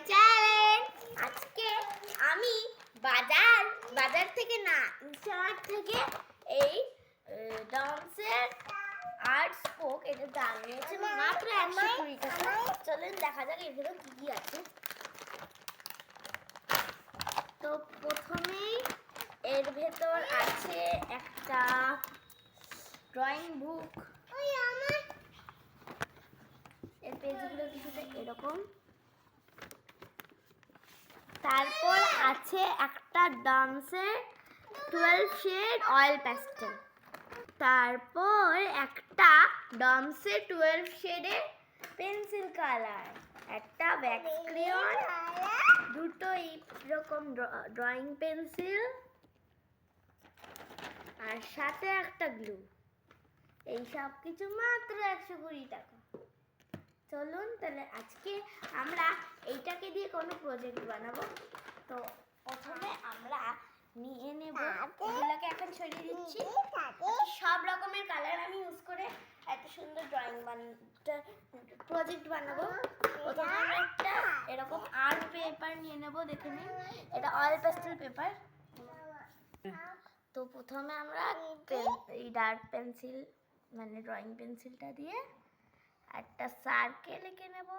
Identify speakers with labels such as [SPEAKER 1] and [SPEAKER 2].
[SPEAKER 1] Channel. আজকে আমি বাজার থেকে না, ইনস্টামার্ট থেকে এই ডমসের আর্ট স্পোক এটা দাম নিয়েছে মাত্র 120 টাকা। চলেন দেখা যাক এর ভেতর কি কি আছে। তো প্রথমেই এর ভেতর আছে একটা ড্রয়িং বুক। এর পেজগুলো কিছুটা এরকম। তারপর আছে একটা ডমসের 12 শেড অয়েল প্যাস্টেল। তারপর একটা ডমসের 12 শেডের পেন্সিল কালার, একটা ওয়্যাক্স ক্রেয়ন, দুটো এরকম ড্রয়িং পেন্সিল আর সাথে একটা গ্লু। এই সব কিছু মাত্র 120 টাকা। চলুন তাহলে আজকে আমরা এইটাকে দিয়ে কোনো প্রজেক্ট বানাবো। তো প্রথমে আমরা নিয়ে নেব, এগুলোকে এখন ছড়িয়ে দিচ্ছি। সব রকমের কালার আমি ইউজ করে এত সুন্দর প্রজেক্ট বানাবো। প্রথমে আমরা একটা এরকম আর্ট পেপার নিয়ে নেব, দেখে নিন এটা অয়েল প্যাস্টেল পেপার। তো প্রথমে আমরা এই ডার্ক পেন্সিল মানে ড্রয়িং পেন্সিলটা দিয়ে একটা সার্কেল এঁকে নেব।